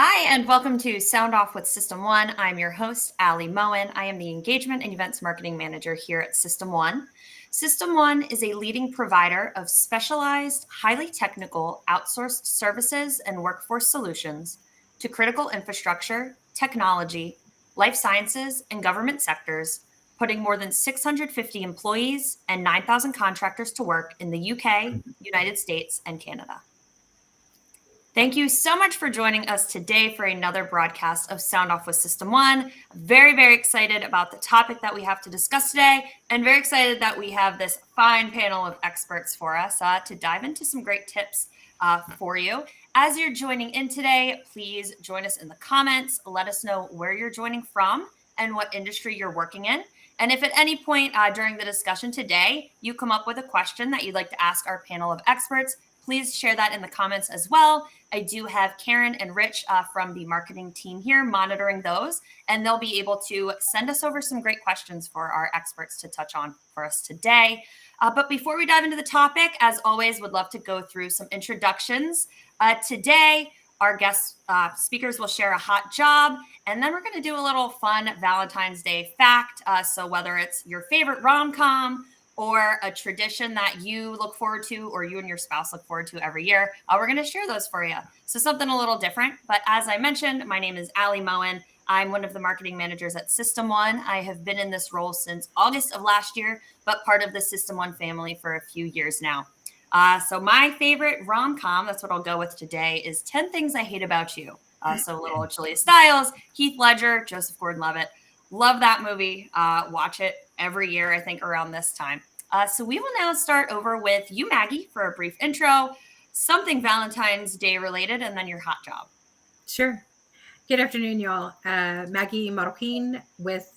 Hi, and welcome to Sound Off with System One. I'm your host, Ali Moen. I am the Engagement and Events Marketing Manager here at System One. System One is a leading provider of specialized, highly technical, outsourced services and workforce solutions to critical infrastructure, technology, life sciences, and government sectors, putting more than 650 employees and 9,000 contractors to work in the UK, United States, and Canada. Thank you so much for joining us today for another broadcast of Sound Off with System One. Very, very excited about the topic that we have to discuss today, and very excited that we have this fine panel of experts for us to dive into some great tips for you. As you're joining in today, please join us in the comments. Let us know where you're joining from and what industry you're working in. And if at any point during the discussion today, you come up with a question that you'd like to ask our panel of experts, please share that in the comments as well. I do have Karen and Rich from the marketing team here monitoring those, and they'll be able to send us over some great questions for our experts to touch on for us today. But before we dive into the topic, as always, would love to go through some introductions. Today, our guest speakers will share a hot job, and then we're going to do a little fun Valentine's Day fact. So whether it's your favorite rom-com, or a tradition that you look forward to or you and your spouse look forward to every year, we're going to share those for you. So something a little different. But as I mentioned, my name is Ali Moen. I'm one of the marketing managers at System One. I have been in this role since August of last year, but part of the System One family for a few years now. So my favorite rom-com, that's what I'll go with today, is 10 Things I Hate About You. So little Julia Stiles, Heath Ledger, Joseph Gordon-Levitt. Love that movie. Watch it every year, I think, around this time. So we will now start over with you, Maggie, for a brief intro, something Valentine's Day related, and then your hot job. Sure. Good afternoon, y'all. Maggie Marroquin with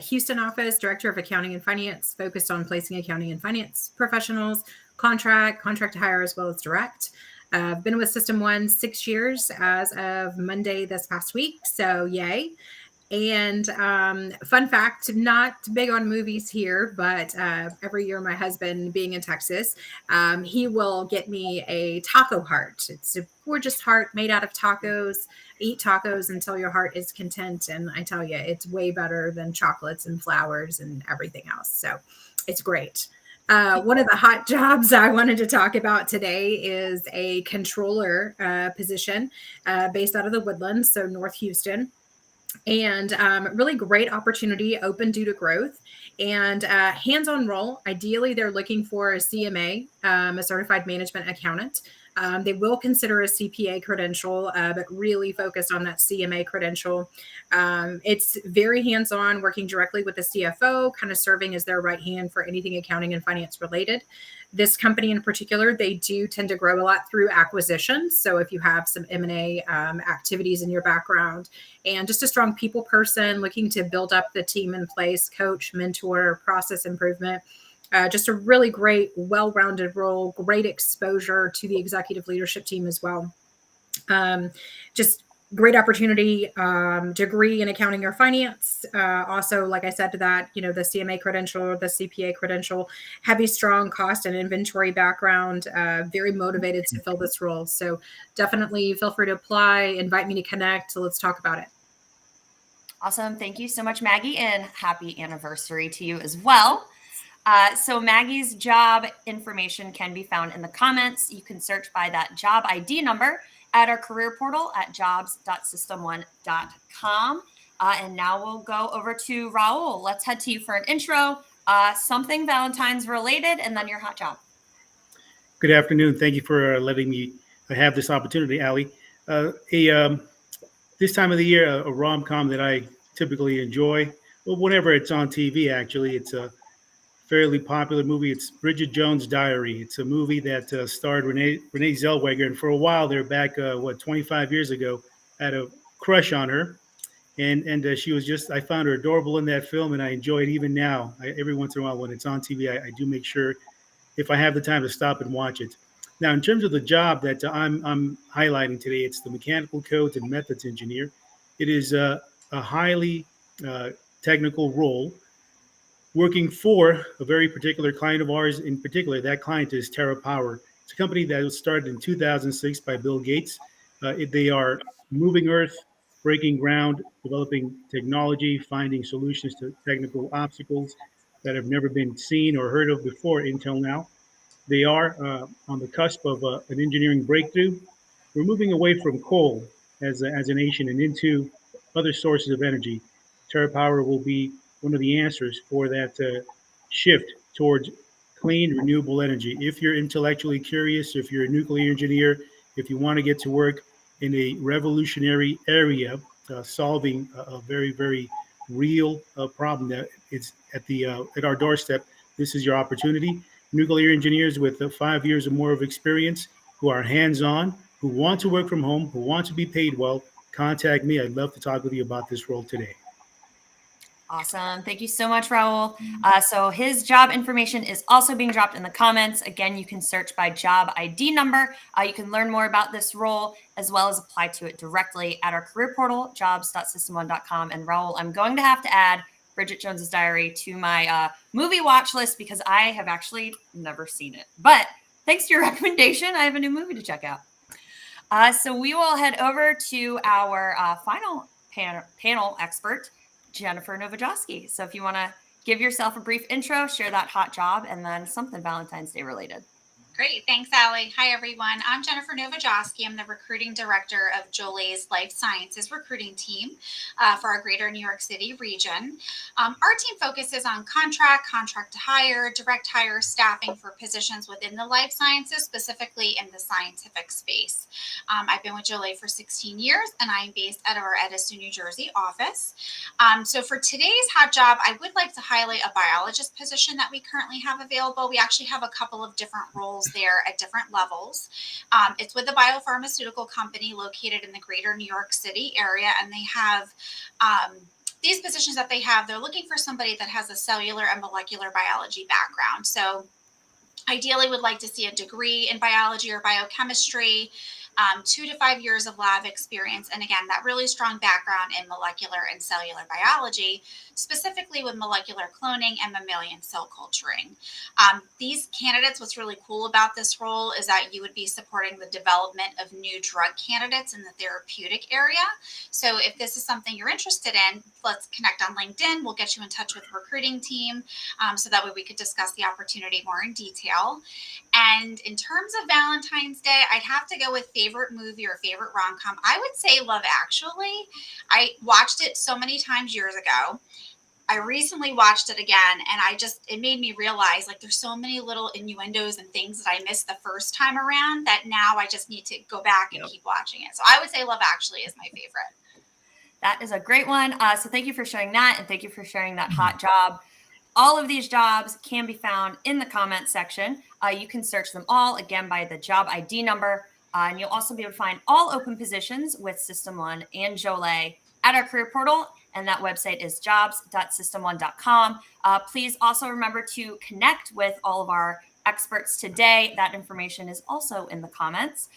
Houston office, Director of Accounting and Finance, focused on placing accounting and finance professionals, contract to hire, as well as direct. I've been with System One 6 years as of Monday this past week, so yay. And fun fact, not big on movies here, but every year my husband, being in Texas, he will get me a taco heart. It's a gorgeous heart made out of tacos. Eat tacos until your heart is content. And I tell you, it's way better than chocolates and flowers and everything else. So it's great. One of the hot jobs I wanted to talk about today is a controller position based out of the Woodlands, so North Houston. And really great opportunity, open due to growth, and hands-on role. Ideally, they're looking for a CMA, a certified management accountant. They will consider a CPA credential, but really focused on that CMA credential. It's very hands-on, working directly with the CFO, kind of serving as their right hand for anything accounting and finance related. This company in particular, they do tend to grow a lot through acquisitions. So if you have some M&A activities in your background and just a strong people person looking to build up the team in place, coach, mentor, process improvement, just a really great, well-rounded role, great exposure to the executive leadership team as well. Just great opportunity, degree in accounting or finance. Also, like I said to that, the CMA credential, the CPA credential, heavy, strong cost and inventory background, very motivated to fill this role. So definitely feel free to apply, invite me to connect. So let's talk about it. Awesome. Thank you so much, Maggie, and happy anniversary to you as well. So Maggie's job information can be found in the comments. You can search by that job ID number at our career portal at jobs.system1.com. And now we'll go over to Raul. Let's head to you for an intro, something Valentine's related, and then your hot job. Good afternoon. Thank you for letting me have this opportunity, Ali. This time of the year, a rom-com that I typically enjoy, well, whenever it's on TV, actually, it's a fairly popular movie. It's Bridget Jones' Diary. It's a movie that starred Renee Zellweger, and for a while there, back 25 years ago, I had a crush on her, and she was I found her adorable in that film, and I enjoy it even now. Every once in a while when it's on TV, I do make sure, if I have the time, to stop and watch it. Now, in terms of the job that I'm highlighting today, it's the Mechanical Codes and Methods Engineer. It is a highly technical role, working for a very particular client of ours. In particular, that client is TerraPower. It's a company that was started in 2006 by Bill Gates. They are moving earth, breaking ground, developing technology, finding solutions to technical obstacles that have never been seen or heard of before until now. They are on the cusp of an engineering breakthrough. We're moving away from coal as a nation and into other sources of energy. TerraPower will be one of the answers for that shift towards clean, renewable energy. If you're intellectually curious, if you're a nuclear engineer, if you want to get to work in a revolutionary area, solving a very, very real problem that is at our doorstep, this is your opportunity. Nuclear engineers with 5 years or more of experience who are hands-on, who want to work from home, who want to be paid well, contact me. I'd love to talk with you about this role today. Awesome. Thank you so much, Raul. So his job information is also being dropped in the comments. Again, you can search by job ID number. You can learn more about this role as well as apply to it directly at our career portal, jobs.system1.com. And Raul, I'm going to have to add Bridget Jones's Diary to my movie watch list because I have actually never seen it. But thanks to your recommendation, I have a new movie to check out. So we will head over to our final panel expert, Jennifer Novajowski. So if you want to give yourself a brief intro, share that hot job, and then something Valentine's Day related. Great. Thanks, Allie. Hi, everyone. I'm Jennifer Novajowski. I'm the recruiting director of Joulé's Life Sciences recruiting team for our greater New York City region. Our team focuses on contract to hire, direct hire staffing for positions within the life sciences, specifically in the scientific space. I've been with Joulé for 16 years, and I'm based at our Edison, New Jersey office. So for today's hot job, I would like to highlight a biologist position that we currently have available. We actually have a couple of different roles there at different levels. It's with a biopharmaceutical company located in the greater New York City area, and they have these positions that they have. They're looking for somebody that has a cellular and molecular biology background. So ideally would like to see a degree in biology or biochemistry, 2 to 5 years of lab experience, and again, that really strong background in molecular and cellular biology, specifically with molecular cloning and mammalian cell culturing. These candidates, what's really cool about this role is that you would be supporting the development of new drug candidates in the therapeutic area. So if this is something you're interested in, let's connect on LinkedIn. We'll get you in touch with the recruiting team so that way we could discuss the opportunity more in detail. And in terms of Valentine's Day, I'd have to go with favorite movie or favorite rom-com. I would say Love Actually. I watched it so many times years ago. I recently watched it again, and it made me realize like there's so many little innuendos and things that I missed the first time around that now I just need to go back and keep watching it. So I would say Love Actually is my favorite. That is a great one. So thank you for sharing that, and thank you for sharing that hot job. All of these jobs can be found in the comment section. You can search them all, again, by the job ID number. And you'll also be able to find all open positions with System 1 and Joulé at our career portal. And that website is jobs.system1.com. Please also remember to connect with all of our experts today. That information is also in the comments.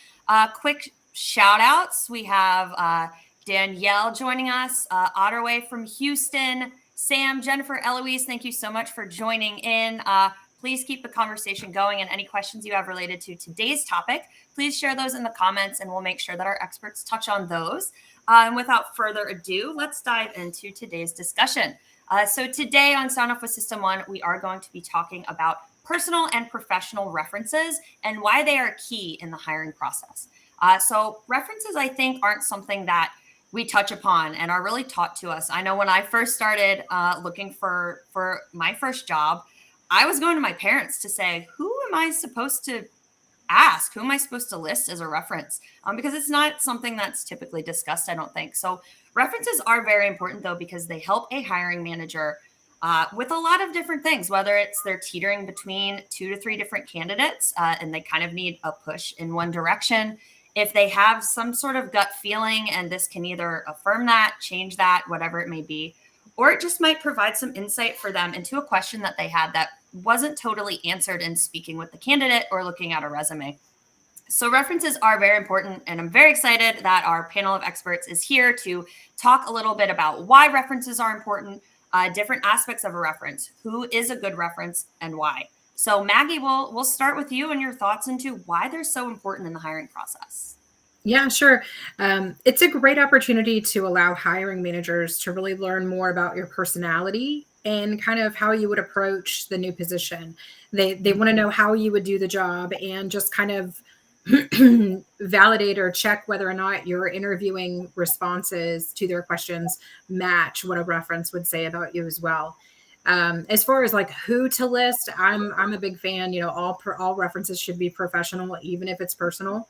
Quick shout outs. We have Danielle joining us, Otterway from Houston, Sam, Jennifer, Eloise, thank you so much for joining in. Please keep the conversation going, and any questions you have related to today's topic, please share those in the comments, and we'll make sure that our experts touch on those. And without further ado, let's dive into today's discussion. So today on Sound Off with System 1, we are going to be talking about personal and professional references and why they are key in the hiring process. So references, I think, aren't something that we touch upon and are really taught to us. I know when I first started looking for my first job, I was going to my parents to say, who am I supposed to ask? Who am I supposed to list as a reference? Because it's not something that's typically discussed, I don't think. So references are very important, though, because they help a hiring manager with a lot of different things, whether it's they're teetering between 2 to 3 different candidates and they kind of need a push in one direction. If they have some sort of gut feeling, and this can either affirm that, change that, whatever it may be, or it just might provide some insight for them into a question that they had that wasn't totally answered in speaking with the candidate or looking at a resume. So references are very important, and I'm very excited that our panel of experts is here to talk a little bit about why references are important, different aspects of a reference, who is a good reference, and why. So Maggie, we'll start with you and your thoughts into why they're so important in the hiring process. Yeah, sure. It's a great opportunity to allow hiring managers to really learn more about your personality and kind of how you would approach the new position. They want to know how you would do the job and just kind of validate or check whether or not your interviewing responses to their questions match what a reference would say about you as well. As far as like who to list, I'm a big fan. You know, all references should be professional, even if it's personal.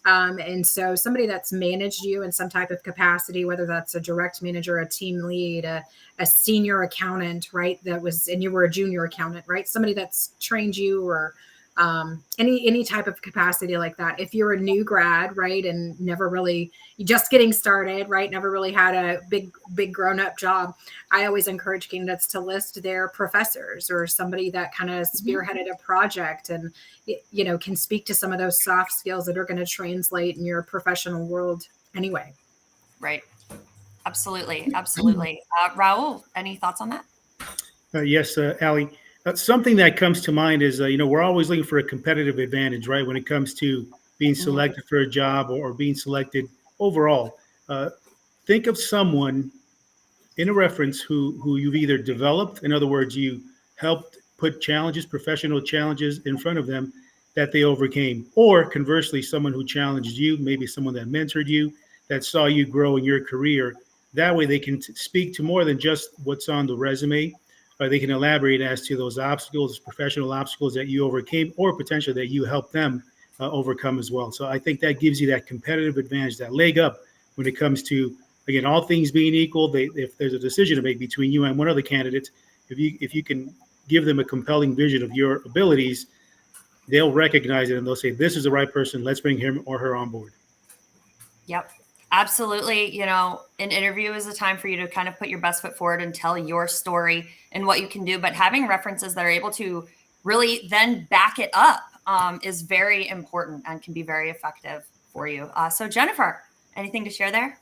And so somebody that's managed you in some type of capacity, whether that's a direct manager, a team lead, a senior accountant, right? And you were a junior accountant, right? Somebody that's trained you or any type of capacity like that. If you're a new grad, right, and never really just getting started, right, never really had a big grown up job, I always encourage candidates to list their professors or somebody that kind of spearheaded a project and can speak to some of those soft skills that are going to translate in your professional world anyway. Right. Absolutely. Absolutely. Raul, any thoughts on that? Yes, Allie. Something that comes to mind is, we're always looking for a competitive advantage, right? When it comes to being selected for a job or being selected overall. Think of someone in a reference who you've either developed, in other words, you helped put challenges, professional challenges in front of them that they overcame, or conversely, someone who challenged you, maybe someone that mentored you, that saw you grow in your career. That way, they can speak to more than just what's on the resume. They can elaborate as to those obstacles, professional obstacles that you overcame, or potentially that you helped them overcome as well. So I think that gives you that competitive advantage, that leg up when it comes to, again, all things being equal. If there's a decision to make between you and one other candidate, if you can give them a compelling vision of your abilities, they'll recognize it and they'll say, "This is the right person. Let's bring him or her on board." Yep. Absolutely. You know, an interview is a time for you to kind of put your best foot forward and tell your story and what you can do. But having references that are able to really then back it up is very important and can be very effective for you. So, Jennifer, anything to share there?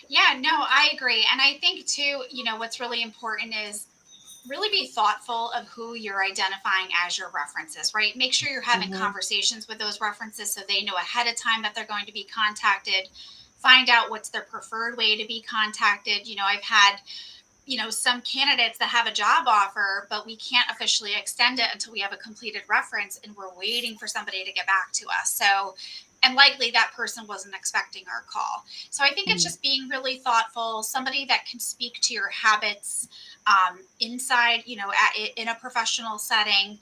Yeah, no, I agree. And I think too, what's really important is really be thoughtful of who you're identifying as your references, right? Make sure you're having conversations with those references so they know ahead of time that they're going to be contacted. Find out what's their preferred way to be contacted. I've had some candidates that have a job offer, but we can't officially extend it until we have a completed reference and we're waiting for somebody to get back to us. So, and likely that person wasn't expecting our call. So I think it's just being really thoughtful, somebody that can speak to your habits inside, in a professional setting.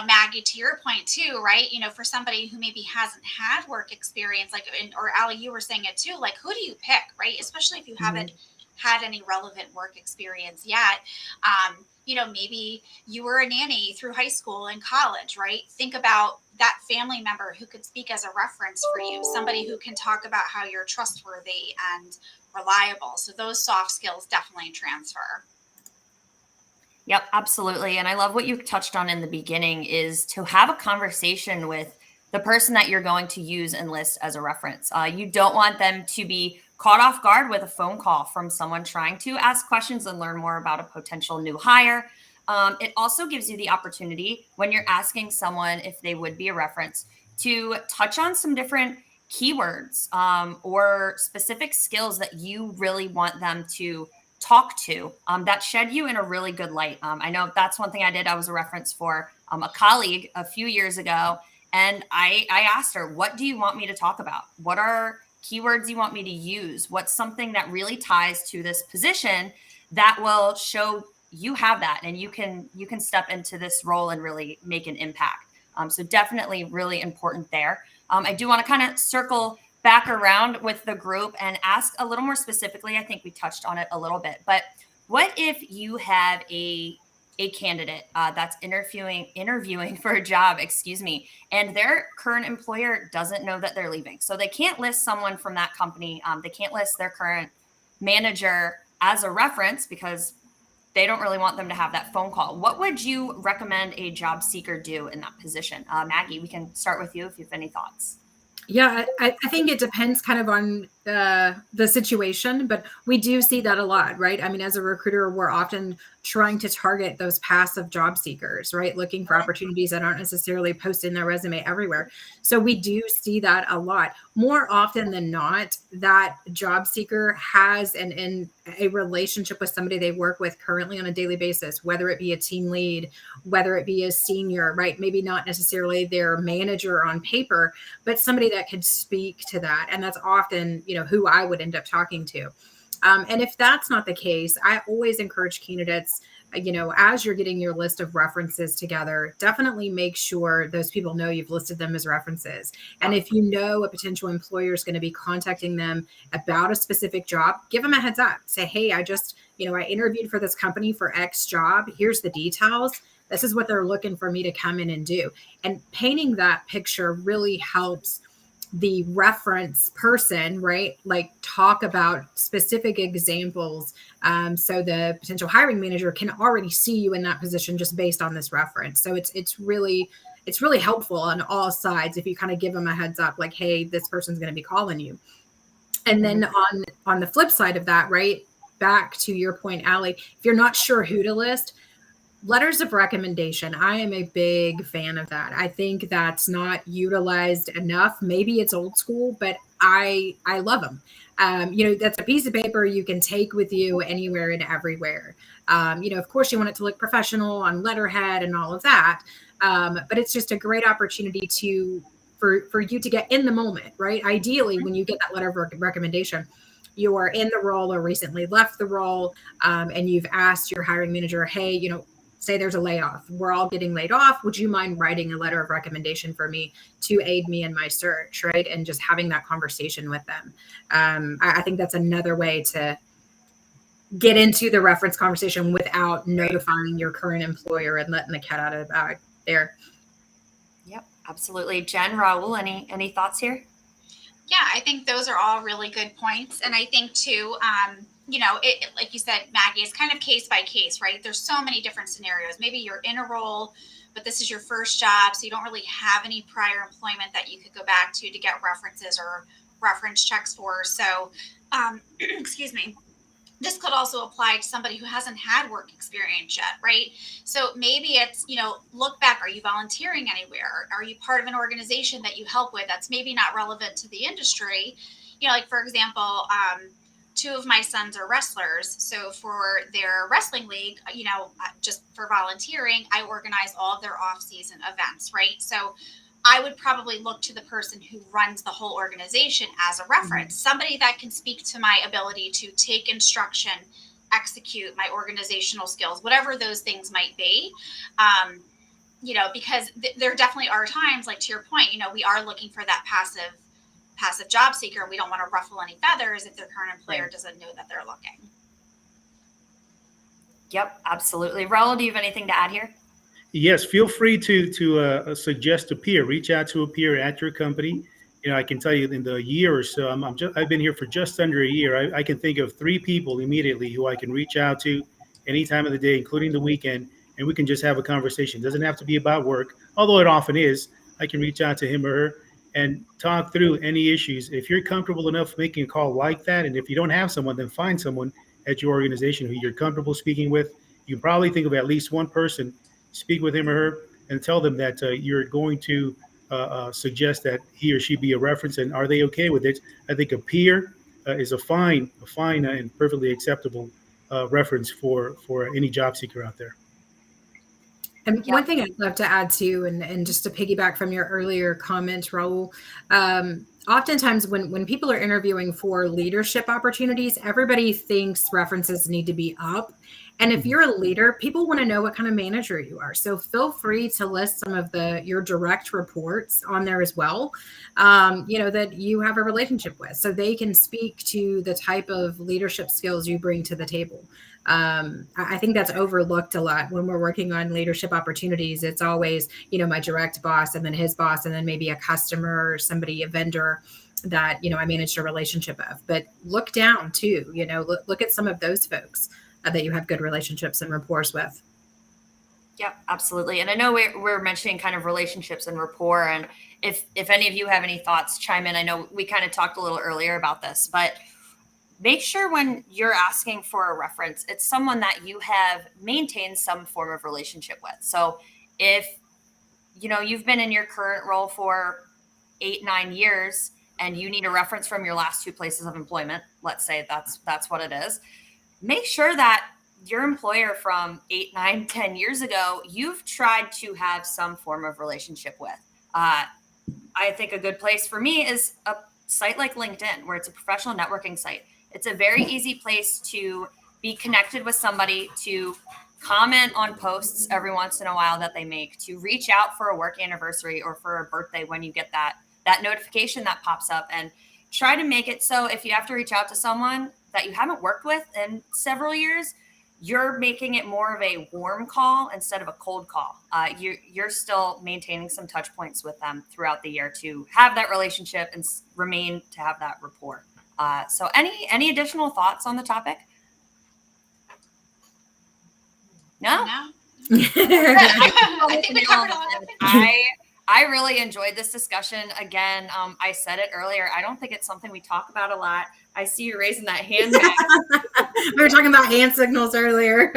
Maggie, to your point too, right? For somebody who maybe hasn't had work experience, or Allie, you were saying it too, like who do you pick, right? Especially if you haven't had any relevant work experience yet. Maybe you were a nanny through high school and college, right? Think about that family member who could speak as a reference for you, somebody who can talk about how you're trustworthy and reliable. So those soft skills definitely transfer. Yep, absolutely. And I love what you touched on in the beginning is to have a conversation with the person that you're going to use and list as a reference. You don't want them to be caught off guard with a phone call from someone trying to ask questions and learn more about a potential new hire. It also gives you the opportunity when you're asking someone if they would be a reference to touch on some different keywords or specific skills that you really want them to talk to that shed you in a really good light. I know that's one thing I did. I was a reference for a colleague a few years ago. And I asked her, what do you want me to talk about? What are keywords you want me to use? What's something that really ties to this position that will show you have that and you can step into this role and really make an impact. So definitely really important there. I do want to kind of circle back around with the group and ask a little more specifically. I think we touched on it a little bit, but what if you have a candidate that's interviewing for a job, and their current employer doesn't know that they're leaving. So they can't list someone from that company. They can't list their current manager as a reference because they don't really want them to have that phone call. What would you recommend a job seeker do in that position? Maggie, we can start with you if you have any thoughts. Yeah, I think it depends kind of on the situation, but we do see that a lot, right? I mean, as a recruiter, we're often trying to target those passive job seekers, right? Looking for opportunities that aren't necessarily posting their resume everywhere. So we do see that a lot. More often than not, that job seeker has a relationship with somebody they work with currently on a daily basis, whether it be a team lead, whether it be a senior, right? Maybe not necessarily their manager on paper, but somebody that could speak to that. And that's often, who I would end up talking to. And if that's not the case, I always encourage candidates, as you're getting your list of references together, definitely make sure those people know you've listed them as references. And if you know a potential employer is going to be contacting them about a specific job, give them a heads up. Say, hey, I interviewed for this company for X job. Here's the details. This is what they're looking for me to come in and do. And painting that picture really helps the reference person, right? Like talk about specific examples. So the potential hiring manager can already see you in that position just based on this reference. So it's really helpful on all sides if you kind of give them a heads up, like, hey, this person's going to be calling you. And then on the flip side of that, right? Back to your point, Allie, if you're not sure who to list, letters of recommendation. I am a big fan of that. I think that's not utilized enough. Maybe it's old school, but I love them. That's a piece of paper you can take with you anywhere and everywhere. Of course, you want it to look professional on letterhead and all of that. But it's just a great opportunity for you to get in the moment, right? Ideally, when you get that letter of recommendation, you are in the role or recently left the role, and you've asked your hiring manager, hey, say there's a layoff. We're all getting laid off. Would you mind writing a letter of recommendation for me to aid me in my search, right? And just having that conversation with them. I think that's another way to get into the reference conversation without notifying your current employer and letting the cat out of the bag there. Yep, absolutely. Jen, Raul, any thoughts here? Yeah, I think those are all really good points. And I think too, like you said, Maggie, it's kind of case by case, right? There's so many different scenarios. Maybe you're in a role, but this is your first job, so you don't really have any prior employment that you could go back to get references or reference checks for. So, excuse me. This could also apply to somebody who hasn't had work experience yet, right? So maybe it's, look back. Are you volunteering anywhere? Are you part of an organization that you help with that's maybe not relevant to the industry? Like, for example, two of my sons are wrestlers. So for their wrestling league, just for volunteering, I organize all of their off-season events, right? So I would probably look to the person who runs the whole organization as a reference, somebody that can speak to my ability to take instruction, execute my organizational skills, whatever those things might be. Because there definitely are times, like to your point, we are looking for that passive job seeker, and we don't want to ruffle any feathers if their current employer doesn't know that they're looking. Yep, absolutely. Raul, do you have anything to add here? Yes, feel free to suggest a peer. Reach out to a peer at your company. I can tell you in the year or so, I've been here for just under a year. I can think of 3 people immediately who I can reach out to any time of the day, including the weekend, and we can just have a conversation. It doesn't have to be about work, although it often is. I can reach out to him or her and talk through any issues. If you're comfortable enough making a call like that, and if you don't have someone, then find someone at your organization who you're comfortable speaking with. You can probably think of at least one person. Speak with him or her and tell them that you're going to suggest that he or she be a reference, and are they okay with it? I think a peer is a fine and perfectly acceptable reference for any job seeker out there. And one thing I'd love to add to, and just to piggyback from your earlier comment, Raul, oftentimes when people are interviewing for leadership opportunities, everybody thinks references need to be up. And if you're a leader, people want to know what kind of manager you are. So feel free to list some of your direct reports on there as well, that you have a relationship with, so they can speak to the type of leadership skills you bring to the table. I think that's overlooked a lot when we're working on leadership opportunities. It's always, my direct boss and then his boss and then maybe a customer or somebody, a vendor that, I managed a relationship of. But look down too, look at some of those folks that you have good relationships and rapport with. Yep, absolutely. And I know we're mentioning kind of relationships and rapport. And if any of you have any thoughts, chime in. I know we kind of talked a little earlier about this, but make sure when you're asking for a reference, it's someone that you have maintained some form of relationship with. So if you've been in your current role for 8-9 years and you need a reference from your last 2 places of employment, let's say that's what it is, make sure that your employer from 8, 9, 10 years ago, you've tried to have some form of relationship with. I think a good place for me is a site like LinkedIn, where it's a professional networking site. It's a very easy place to be connected with somebody, to comment on posts every once in a while that they make, to reach out for a work anniversary or for a birthday when you get that notification that pops up, and try to make it so if you have to reach out to someone that you haven't worked with in several years, you're making it more of a warm call instead of a cold call. You're still maintaining some touch points with them throughout the year to have that relationship and remain to have that rapport. So any additional thoughts on the topic? No? I think we covered a lot of it. I really enjoyed this discussion. Again, I said it earlier. I don't think it's something we talk about a lot. I see you raising that hand. We were talking about hand signals earlier.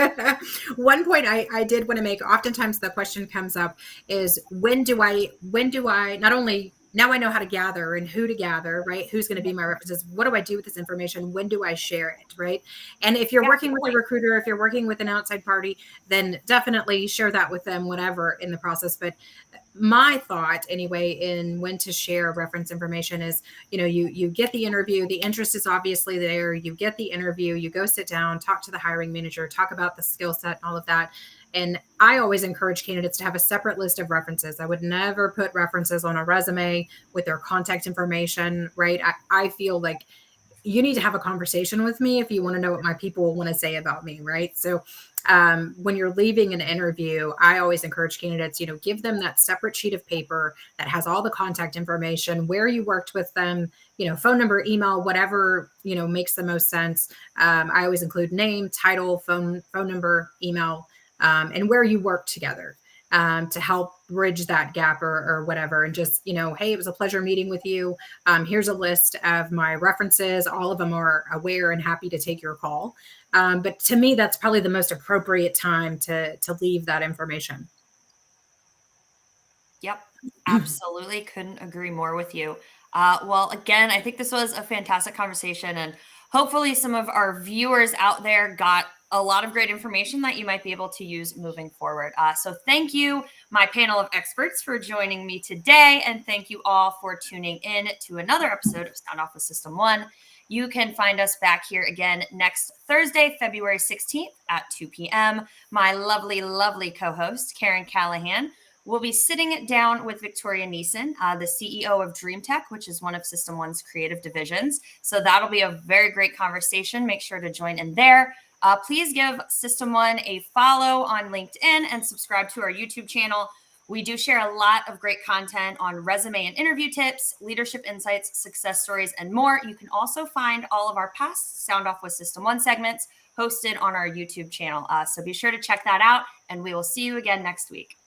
One point I did want to make, oftentimes the question comes up is when do I not only now I know how to gather and who to gather, right? Who's going to be my references? What do I do with this information? When do I share it, right? And if you're working with a recruiter, if you're working with an outside party, then definitely share that with them, whatever in the process. But my thought anyway in when to share reference information is, you get the interview, the interest is obviously there, you get the interview, you go sit down, talk to the hiring manager, talk about the skill set and all of that. And I always encourage candidates to have a separate list of references. I would never put references on a resume with their contact information, right? I feel like you need to have a conversation with me if you want to know what my people want to say about me, right? So when you're leaving an interview, I always encourage candidates, give them that separate sheet of paper that has all the contact information, where you worked with them, phone number, email, whatever, makes the most sense. I always include name, title, phone number, email, and where you work together. To help bridge that gap or whatever. And just, hey, it was a pleasure meeting with you. Here's a list of my references. All of them are aware and happy to take your call. But to me, that's probably the most appropriate time to leave that information. Yep, absolutely. Couldn't agree more with you. Well, again, I think this was a fantastic conversation, and hopefully some of our viewers out there got a lot of great information that you might be able to use moving forward. So thank you, my panel of experts, for joining me today. And thank you all for tuning in to another episode of Sound Off with System 1. You can find us back here again next Thursday, February 16th at 2 p.m. My lovely, lovely co-host, Karen Callahan, will be sitting down with Victoria Neeson, the CEO of DreamTech, which is one of System 1's creative divisions. So that'll be a very great conversation. Make sure to join in there. Please give System 1 a follow on LinkedIn and subscribe to our YouTube channel. We do share a lot of great content on resume and interview tips, leadership insights, success stories, and more. You can also find all of our past Sound Off with System 1 segments hosted on our YouTube channel. So be sure to check that out, and we will see you again next week.